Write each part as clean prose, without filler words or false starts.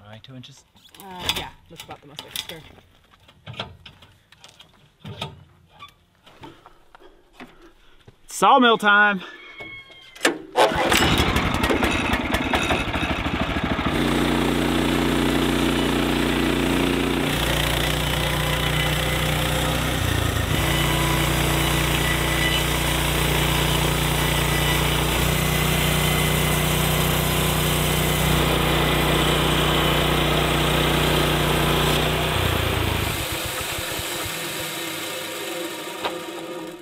by 2 inches? Yeah, that's about the most I can spare. Sawmill time.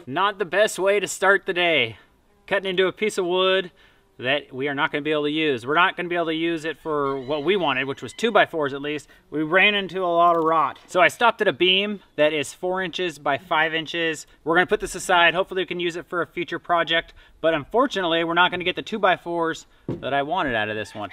Not the best way to start the day. Cutting into a piece of wood that we are not going to be able to use. We're not going to be able to use it for what we wanted, which was 2x4s at least. We ran into a lot of rot. So I stopped at a beam that is 4 inches by 5 inches. We're going to put this aside. Hopefully we can use it for a future project. But unfortunately, we're not going to get the 2x4s that I wanted out of this one.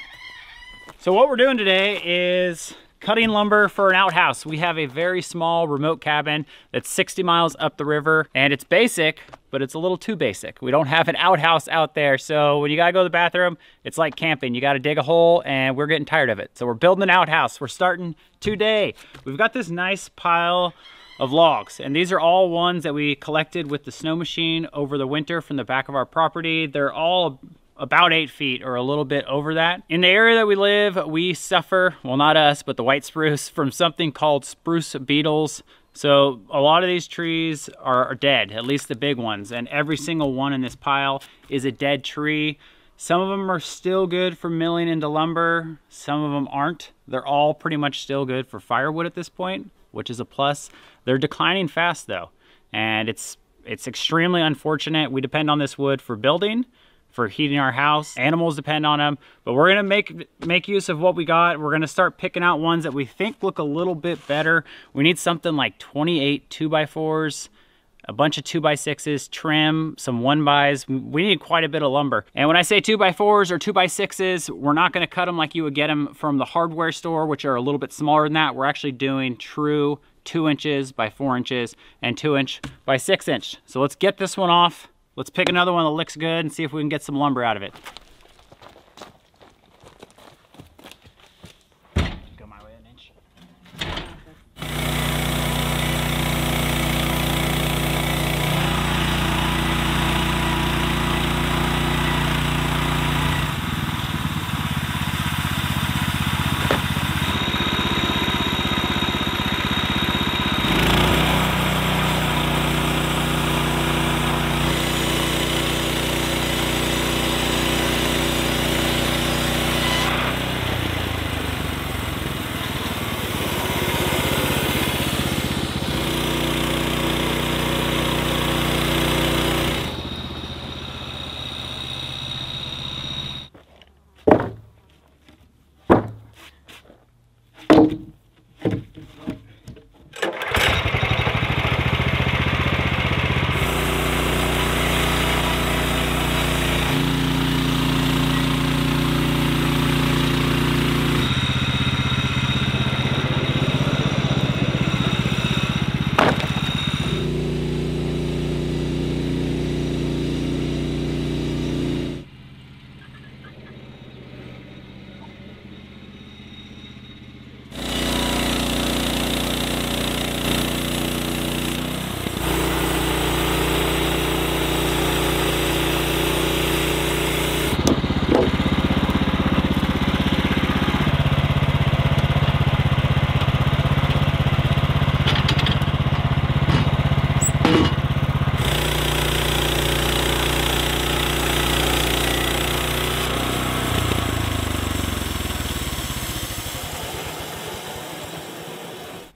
So what we're doing today is cutting lumber for an outhouse. We have a very small remote cabin that's 60 miles up the river, and it's basic, but it's a little too basic. We don't have an outhouse out there, so when you gotta go to the bathroom, it's like camping. You gotta dig a hole, and we're getting tired of it. So we're building an outhouse. We're starting today. We've got this nice pile of logs, and these are all ones that we collected with the snow machine over the winter from the back of our property. They're all about 8 feet or a little bit over that. In the area that we live, we suffer, well, not us, but the white spruce, from something called spruce beetles. So a lot of these trees are dead, at least the big ones, and every single one in this pile is a dead tree. Some of them are still good for milling into lumber, some of them aren't. They're all pretty much still good for firewood at this point, which is a plus. They're declining fast though, and it's extremely unfortunate. We depend on this wood for building, for heating our house. Animals depend on them, but we're gonna make use of what we got. We're gonna start picking out ones that we think look a little bit better. We need something like 28 2x4s, a bunch of 2x6s, trim, some 1xs. We need quite a bit of lumber. And when I say 2x4s or 2x6s, we're not gonna cut them like you would get them from the hardware store, which are a little bit smaller than that. We're actually doing true 2 inches by 4 inches and 2 inch by 6 inch. So let's get this one off. Let's pick another one that looks good and see if we can get some lumber out of it. Go my way an inch.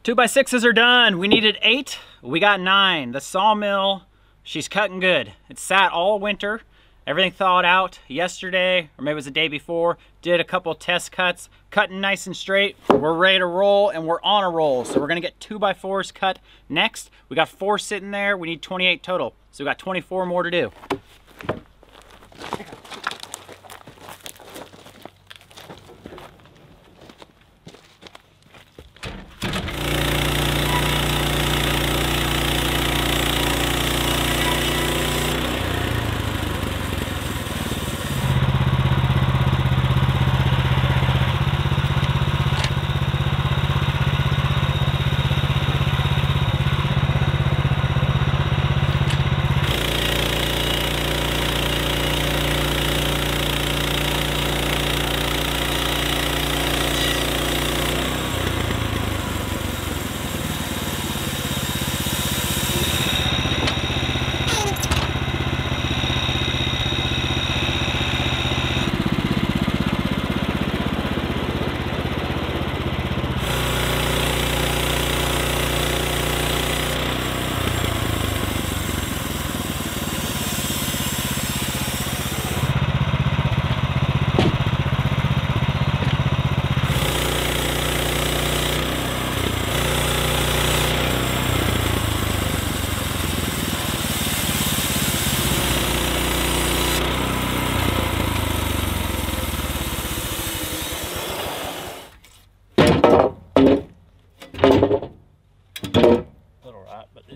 Two by sixes are done. We needed 8, we got 9. The sawmill, she's cutting good. It sat all winter. Everything thawed out yesterday, or maybe it was the day before. Did a couple test cuts, cutting nice and straight. We're ready to roll, and we're on a roll. So we're gonna get 2x4s cut next. We got 4 sitting there. We need 28 total. So we got 24 more to do.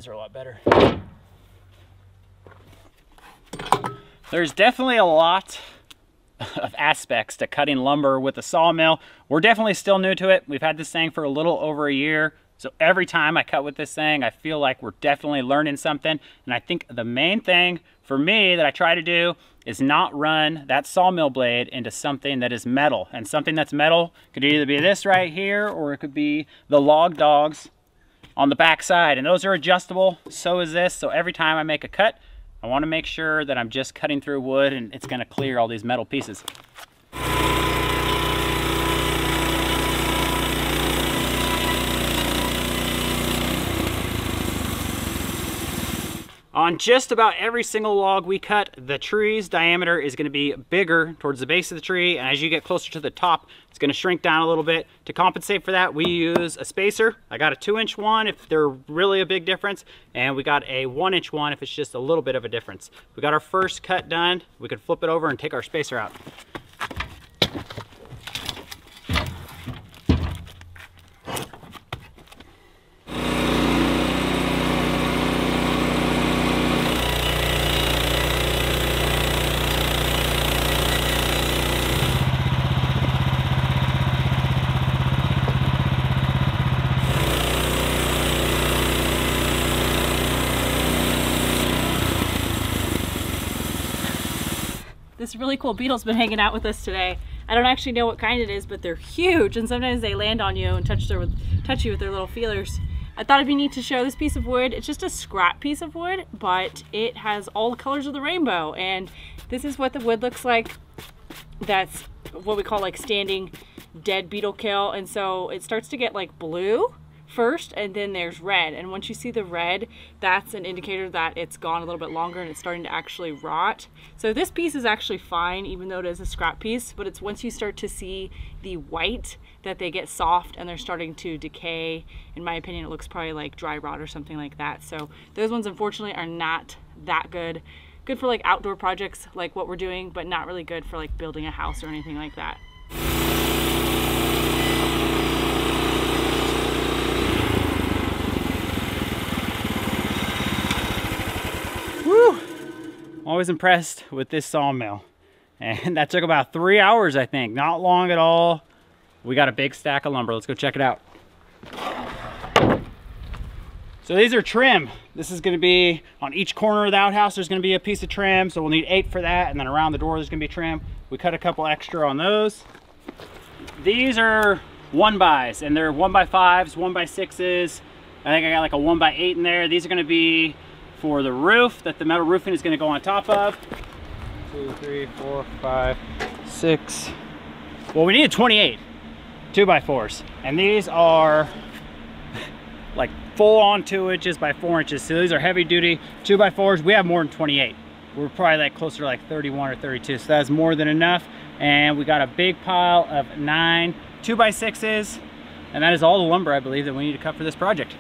These are a lot better. There's definitely a lot of aspects to cutting lumber with a sawmill. We're definitely still new to it. We've had this thing for a little over a year. So every time I cut with this thing, I feel like we're definitely learning something. And I think the main thing for me that I try to do is not run that sawmill blade into something that is metal. And something that's metal could either be this right here, or it could be the log dogs on the back side. And those are adjustable, so is this. So every time I make a cut, I want to make sure that I'm just cutting through wood and it's going to clear all these metal pieces. On just about every single log we cut, the tree's diameter is going to be bigger towards the base of the tree, and as you get closer to the top, it's going to shrink down a little bit. To compensate for that, we use a spacer. I got a 2-inch one if they're really a big difference, and we got a 1-inch one if it's just a little bit of a difference. We got our first cut done. We could flip it over and take our spacer out. This really cool beetle's been hanging out with us today. I don't actually know what kind it is, but they're huge, and sometimes they land on you and touch you with their little feelers. I thought it'd be neat to show this piece of wood. It's just a scrap piece of wood, but it has all the colors of the rainbow, and this is what the wood looks like. That's what we call like standing dead beetle kill, and so it starts to get like blue first, and then there's red, and once you see the red, that's an indicator that it's gone a little bit longer and it's starting to actually rot. So this piece is actually fine, even though it is a scrap piece, but it's once you start to see the white that they get soft and they're starting to decay. In my opinion, it looks probably like dry rot or something like that. So those ones unfortunately are not that good. Good for like outdoor projects like what we're doing, but not really good for like building a house or anything like that. Always impressed with this sawmill, and that took about 3 hours, I think. Not long at all. We got a big stack of lumber. Let's go check it out. So these are trim. This is going to be on each corner of the outhouse. There's going to be a piece of trim, so we'll need 8 for that, and then around the door there's going to be trim. We cut a couple extra on those. These are 1x, and they're 1x5s, 1x6s. I think I got like a 1x8 in there. These are going to be for the roof that the metal roofing is going to go on top of. 2, 3, 4, 5, 6. Well, we needed 28 2x4s, and these are like full on 2 inches by 4 inches. So these are heavy duty 2x4s. We have more than 28. We're probably like closer to like 31 or 32. So that's more than enough. And we got a big pile of 9 2x6s, and that is all the lumber I believe that we need to cut for this project.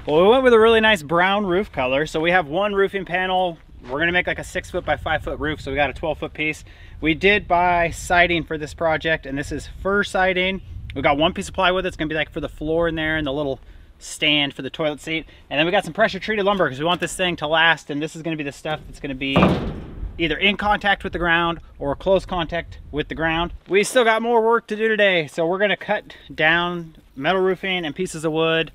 Well, we went with a really nice brown roof color. So we have one roofing panel. We're gonna make like a 6 foot by 5 foot roof. So we got a 12 foot piece. We did buy siding for this project, and this is fir siding. We got one piece of plywood that's gonna be like for the floor in there and the little stand for the toilet seat. And then we got some pressure treated lumber because we want this thing to last. And this is gonna be the stuff that's gonna be either in contact with the ground or close contact with the ground. We still got more work to do today. So we're gonna cut down metal roofing and pieces of wood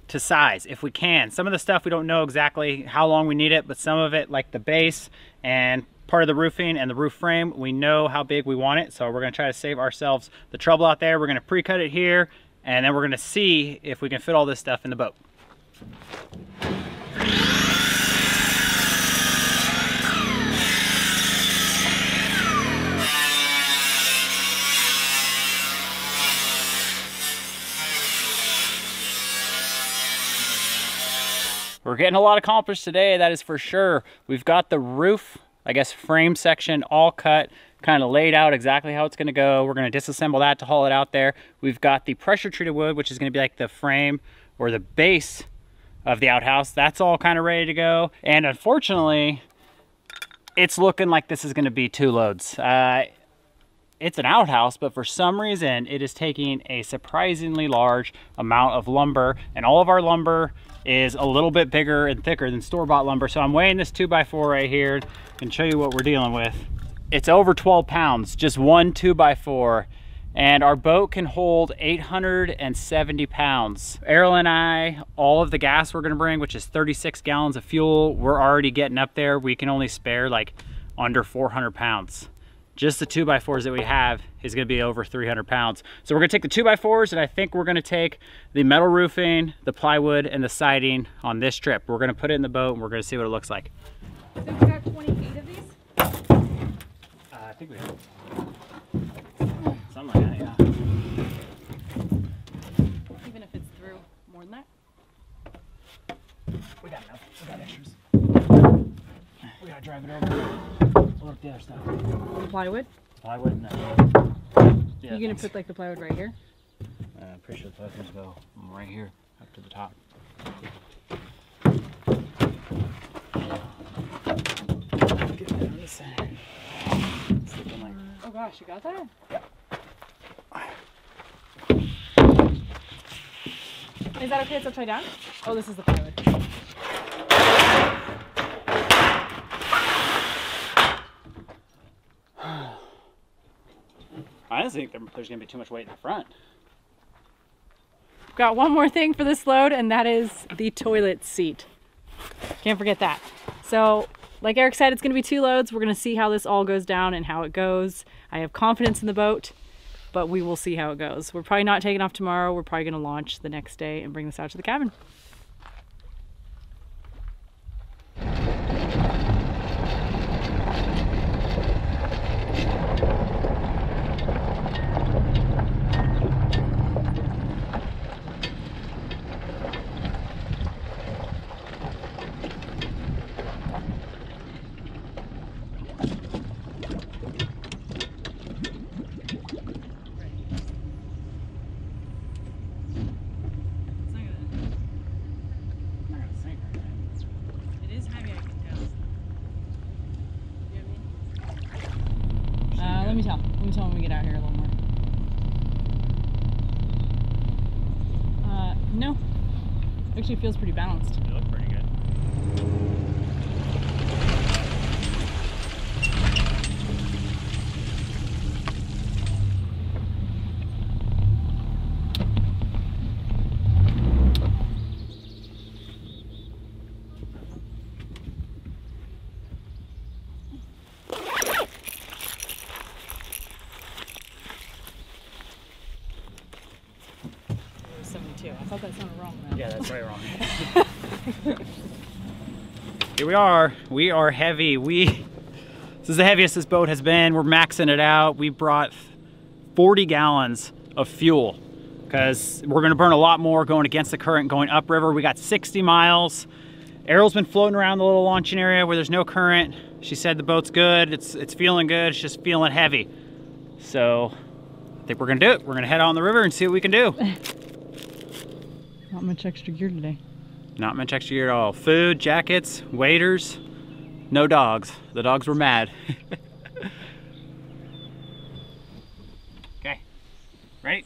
to size if we can. Some of the stuff we don't know exactly how long we need it, but some of it, like the base and part of the roofing and the roof frame, we know how big we want it. So we're gonna try to save ourselves the trouble out there. We're gonna pre-cut it here, and then we're gonna see if we can fit all this stuff in the boat. We're getting a lot accomplished today, that is for sure. We've got the roof, I guess, frame section all cut, kind of laid out exactly how it's gonna go. We're gonna disassemble that to haul it out there. We've got the pressure treated wood, which is gonna be like the frame or the base of the outhouse. That's all kind of ready to go. And unfortunately, it's looking like this is gonna be 2 loads. it's an outhouse, but for some reason it is taking a surprisingly large amount of lumber, and all of our lumber is a little bit bigger and thicker than store-bought lumber. So I'm weighing this 2x4 right here and show you what we're dealing with. It's over 12 pounds, just one 2x4, and our boat can hold 870 pounds. Arielle and I, all of the gas we're gonna bring, which is 36 gallons of fuel, we're already getting up there. We can only spare like under 400 pounds. Just the 2x4s that we have is gonna be over 300 pounds. So we're gonna take the 2x4s, and I think we're gonna take the metal roofing, the plywood, and the siding on this trip. We're gonna put it in the boat and we're gonna see what it looks like. So we got 28 of these? I think we have something like that, yeah. Even if it's through more than that? We got enough, we got extras. We gotta drive it over. Load up the other stuff. The plywood? Plywood, no. Yeah, You're gonna put like the plywood right here? I'm pretty sure the plywood's go right here, up to the top. Get that on the side. Oh gosh, you got that? Yeah. Is that okay? It's upside down? Oh, this is the plywood. I don't think there's gonna be too much weight in the front. Got one more thing for this load, and that is the toilet seat. Can't forget that. So, like Eric said, it's gonna be 2 loads. We're gonna see how this all goes down and how it goes. I have confidence in the boat, but we will see how it goes. We're probably not taking off tomorrow. We're probably gonna launch the next day and bring this out to the cabin. Let me tell when we get out here a little more. No. Actually feels pretty balanced. They look pretty good. I thought that sounded wrong, man. Yeah, that's right wrong. Here we are. We are heavy. This is the heaviest this boat has been. We're maxing it out. We brought 40 gallons of fuel because we're gonna burn a lot more going against the current going upriver. We got 60 miles. Arielle's been floating around the little launching area where there's no current. She said the boat's good. It's feeling good. It's just feeling heavy. So I think we're gonna do it. We're gonna head on the river and see what we can do. Not much extra gear today. Not much extra gear at all. Food, jackets, waders, no dogs. The dogs were mad. Okay, ready?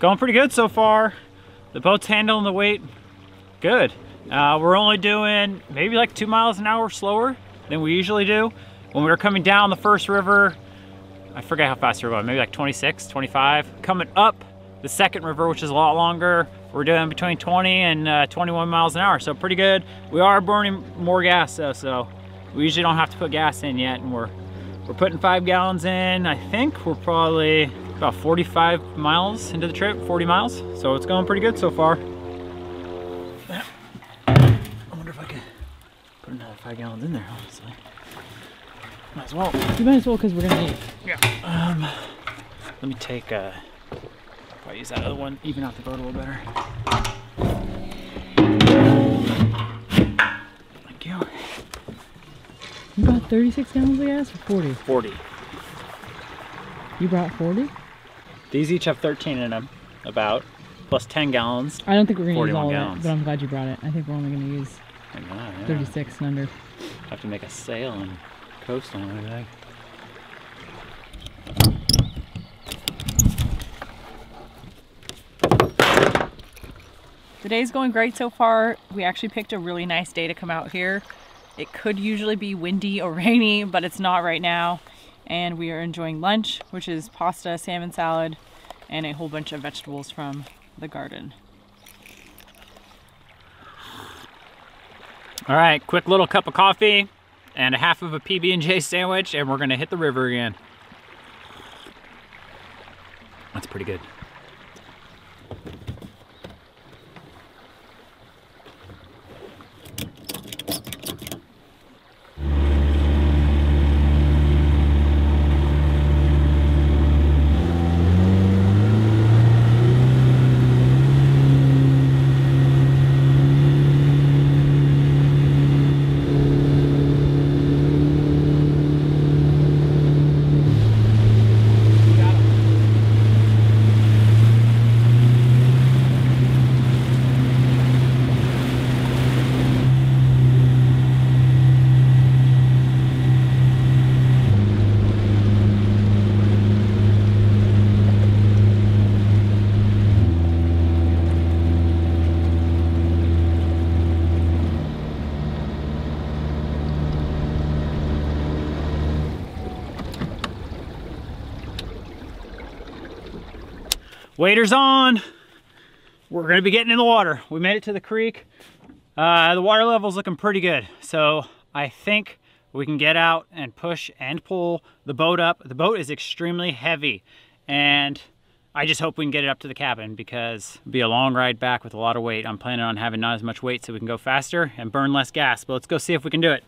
going pretty good so far. The boat's handling the weight good. We're only doing maybe like 2 miles an hour slower than we usually do. When we were coming down the first river, I forget how fast we were going, maybe like 26, 25. Coming up the second river, which is a lot longer, we're doing between 20 and 21 miles an hour, so pretty good. We are burning more gas though, so we usually don't have to put gas in yet, and we're putting 5 gallons in. I think we're probably about 45 miles into the trip, 40 miles. So it's going pretty good so far. I wonder if I could put another 5 gallons in there, honestly. Might as well. You might as well, because we're gonna eat. Yeah. Let me take, probably use that other one, even out the boat a little better. Thank you. You brought 36 gallons of gas or 40? 40. You brought 40? These each have 13 in them, about, plus 10 gallons. I don't think we're gonna use all gallons. of it, but I'm glad you brought it. I think we're only gonna use 36 and under. Have to make a sail and coast on it, The day's going great so far. We actually picked a really nice day to come out here. It could usually be windy or rainy, but it's not right now. And we are enjoying lunch, which is pasta, salmon salad, and a whole bunch of vegetables from the garden. All right, quick little cup of coffee and a half of a PB&J sandwich, and we're gonna hit the river again. That's pretty good. Waders on. We're gonna be getting in the water. We made it to the creek. The water level's looking pretty good. So I think we can get out and push and pull the boat up. The boat is extremely heavy, and I just hope we can get it up to the cabin, because it'll be a long ride back with a lot of weight. I'm planning on having not as much weight so we can go faster and burn less gas. But let's go see if we can do it.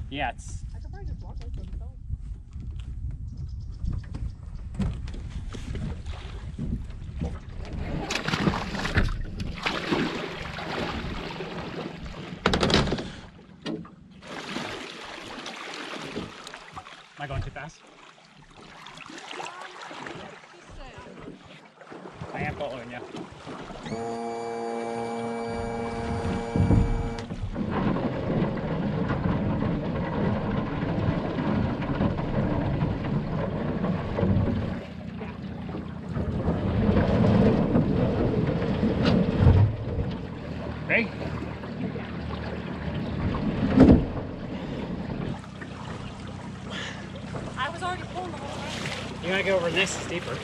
Yeah, it's... I could probably just walk like this. Am I going too fast? I am following you. Ready? I was already pulling the whole time. You gotta go over this, it's deeper.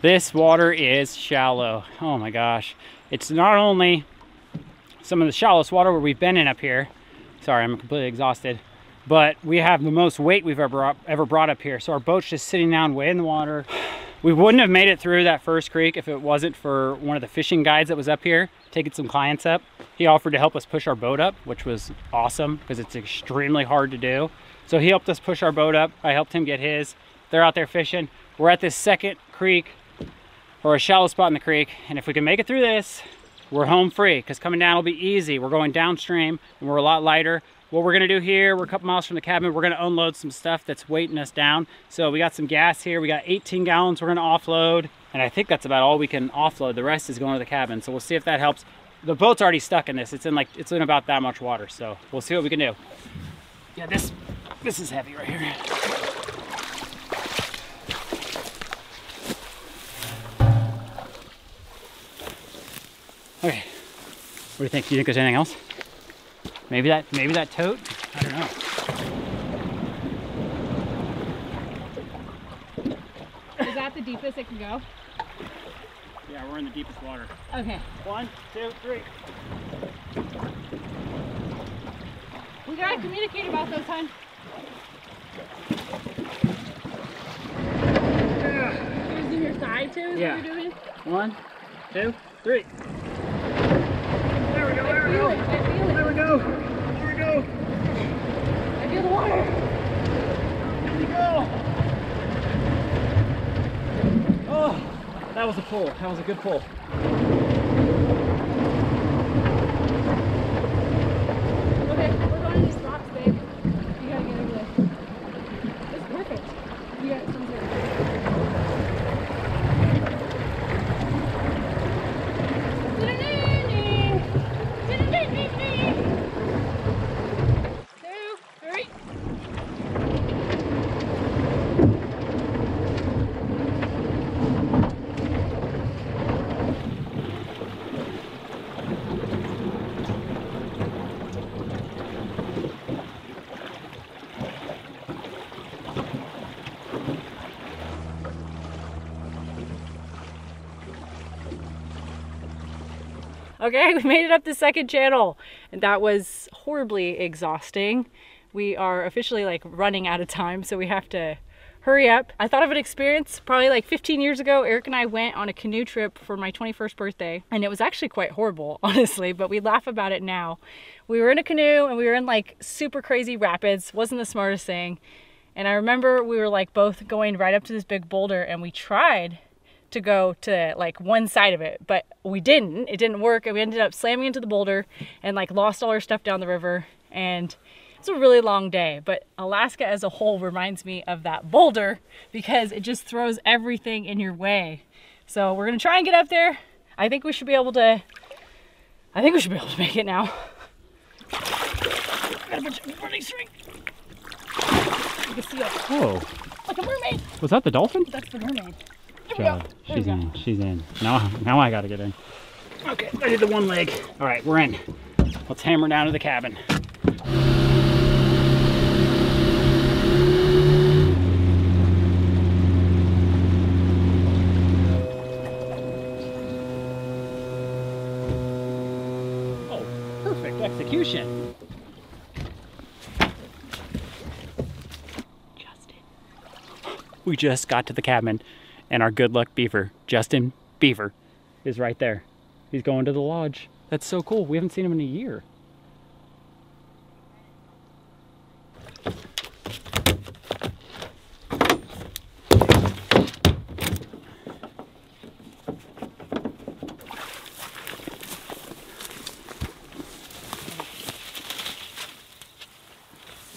This water is shallow. Oh my gosh. It's not only some of the shallowest water where we've been in up here. Sorry, I'm completely exhausted. But we have the most weight we've ever brought up here. So our boat's just sitting down way in the water. We wouldn't have made it through that first creek if it wasn't for one of the fishing guides that was up here taking some clients up. He offered to help us push our boat up, which was awesome because it's extremely hard to do. So he helped us push our boat up. I helped him get his. They're out there fishing. We're at this second creek, or a shallow spot in the creek. And if we can make it through this, we're home free, because coming down will be easy. We're going downstream and we're a lot lighter. What we're gonna do here, we're a couple miles from the cabin, we're gonna unload some stuff that's weighting us down. So we got some gas here, we got 18 gallons we're gonna offload, and I think that's about all we can offload. The rest is going to the cabin, so we'll see if that helps. The boat's already stuck in this. It's in about that much water, so we'll see what we can do. Yeah, this is heavy right here. Okay, what do you think? Do you think there's anything else? Maybe that tote? I don't know. Is that the deepest it can go? Yeah, we're in the deepest water. Okay. 1, 2, 3. We gotta communicate about those, hon. Using your side too, is Yeah. what you're doing? 1, 2, 3. There we go, I feel it. There we go. There we go. I feel the water. There we go. Oh, that was a pull. That was a good pull. Okay, we're going to these rocks, babe. You gotta get over this. It's perfect. You got some good. Okay, we made it up the second channel, and that was horribly exhausting. We are officially like running out of time, so we have to hurry up. I thought of an experience probably like 15 years ago. Eric and I went on a canoe trip for my 21st birthday, and it was actually quite horrible, honestly, but we laugh about it now. We were in a canoe and we were in like super crazy rapids. Wasn't the smartest thing. And I remember we were like both going right up to this big boulder, and we tried to go to like one side of it, but we didn't. It didn't work, and we ended up slamming into the boulder and like lost all our stuff down the river. And it's a really long day, but Alaska as a whole reminds me of that boulder because it just throws everything in your way. So we're gonna try and get up there. I think we should be able to make it now. Got a bunch of running string. You can see us. Whoa. Like a mermaid. Was that the dolphin? That's the mermaid. She's in. She's in. Now I gotta get in. Okay, I did the one leg. All right, we're in. Let's hammer down to the cabin. Oh, perfect execution. We just got to the cabin, and our good luck beaver, Justin Beaver, is right there. He's going to the lodge. That's so cool. We haven't seen him in a year.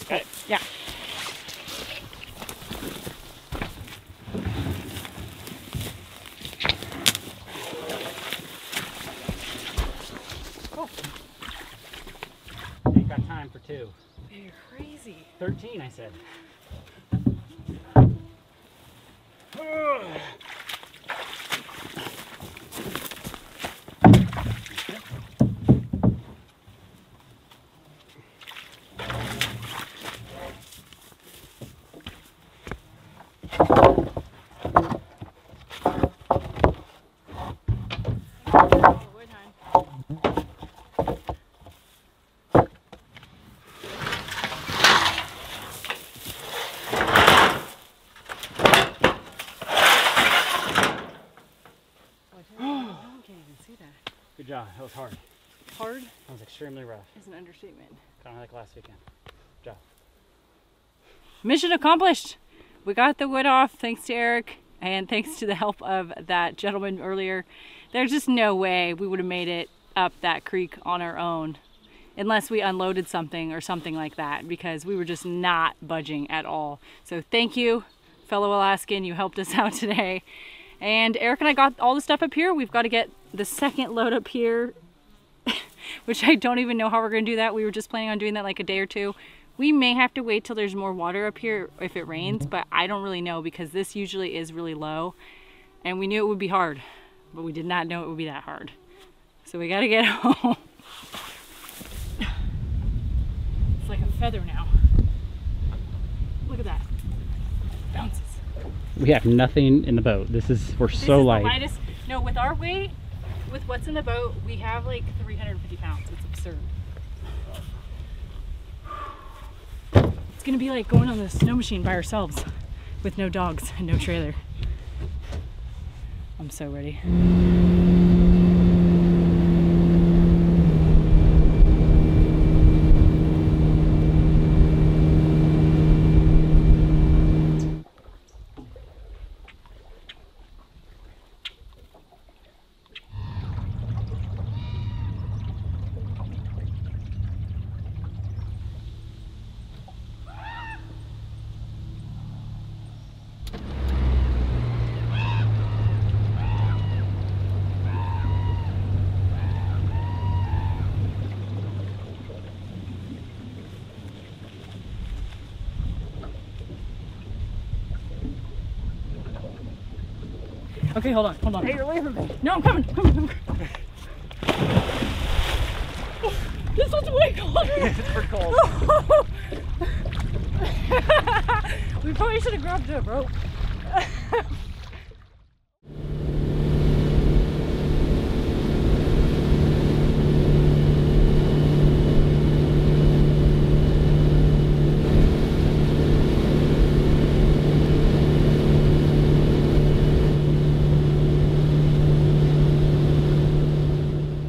Got it. Yeah. Ain't got time for two. You're crazy. 13, I said. can't even see that. Good job. That was hard. Hard That was extremely rough. is an understatement. Kind of like last weekend. Good job. Mission accomplished. We got the wood off thanks to Eric and thanks to the help of that gentleman earlier. There's just no way we would have made it up that creek on our own unless we unloaded something or something like that, because we were just not budging at all. So thank you, fellow Alaskan, you helped us out today. And Eric and I got all the stuff up here. We've got to get the second load up here, which I don't even know how we're gonna do that. We were just planning on doing that like a day or two. We may have to wait till there's more water up here if it rains, but I don't really know because this usually is really low and we knew it would be hard, but we did not know it would be that hard. So we gotta get home. It's like a feather now. Look at that. Bounces. We have nothing in the boat. We're so light. The lightest. No, with our weight, with what's in the boat, we have like 350 pounds. It's absurd. It's gonna be like going on the snow machine by ourselves with no dogs and no trailer. I'm so ready. Okay, hold on. Hey, you're away from me. No, I'm coming. This one's way colder. It's pretty cold. We probably should have grabbed a rope.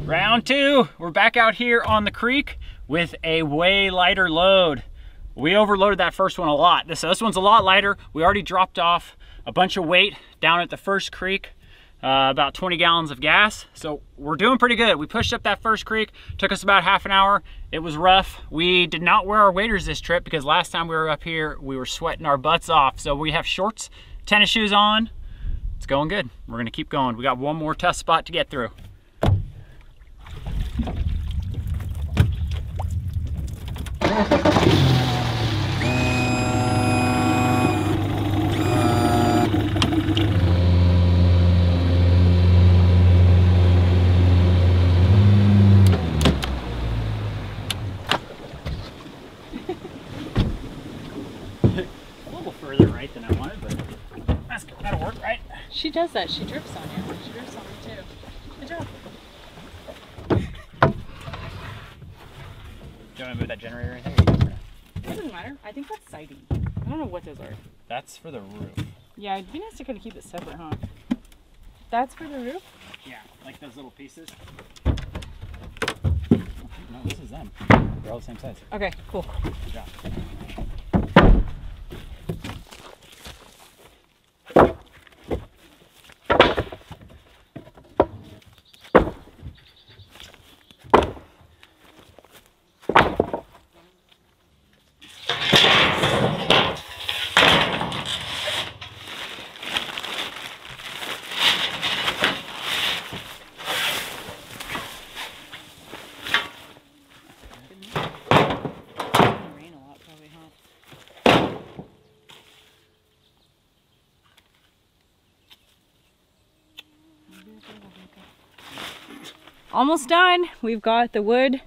Round two, we're back out here on the creek with a way lighter load. We overloaded that first one a lot. This one's a lot lighter. We already dropped off a bunch of weight down at the first creek, about 20 gallons of gas. So we're doing pretty good. We pushed up that first creek, took us about half an hour. It was rough. We did not wear our waders this trip because last time we were up here, we were sweating our butts off. So we have shorts, tennis shoes on. It's going good. We're gonna keep going. We got one more tough spot to get through. A little further right than I wanted, but that'll work, right? She does that. She drifts on you. She drifts on me too. Good job. Do you want to move that generator in here? It doesn't matter. I think that's siding. I don't know what those are. That's for the roof. Yeah, it'd be nice to kind of keep it separate, huh? That's for the roof? Yeah, like those little pieces. No, this is them. They're all the same size. Okay, cool. Good job. Almost done. We've got the wood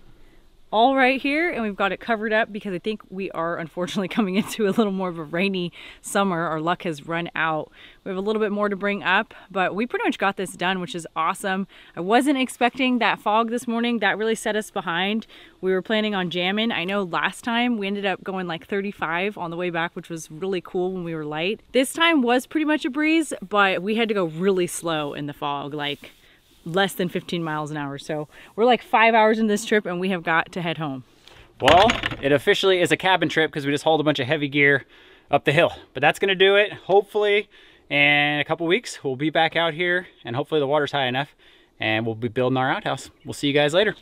all right here and we've got it covered up because I think we are unfortunately coming into a little more of a rainy summer. Our luck has run out. We have a little bit more to bring up, but we pretty much got this done, which is awesome. I wasn't expecting that fog this morning. That really set us behind. We were planning on jamming. I know last time we ended up going like 35 on the way back, which was really cool when we were light. This time was pretty much a breeze, but we had to go really slow in the fog. Like less than 15 miles an hour. So we're like 5 hours in this trip and we have got to head home. Well, it officially is a cabin trip because we just hauled a bunch of heavy gear up the hill. But that's gonna do it. Hopefully in a couple weeks, we'll be back out here and hopefully the water's high enough and we'll be building our outhouse. We'll see you guys later.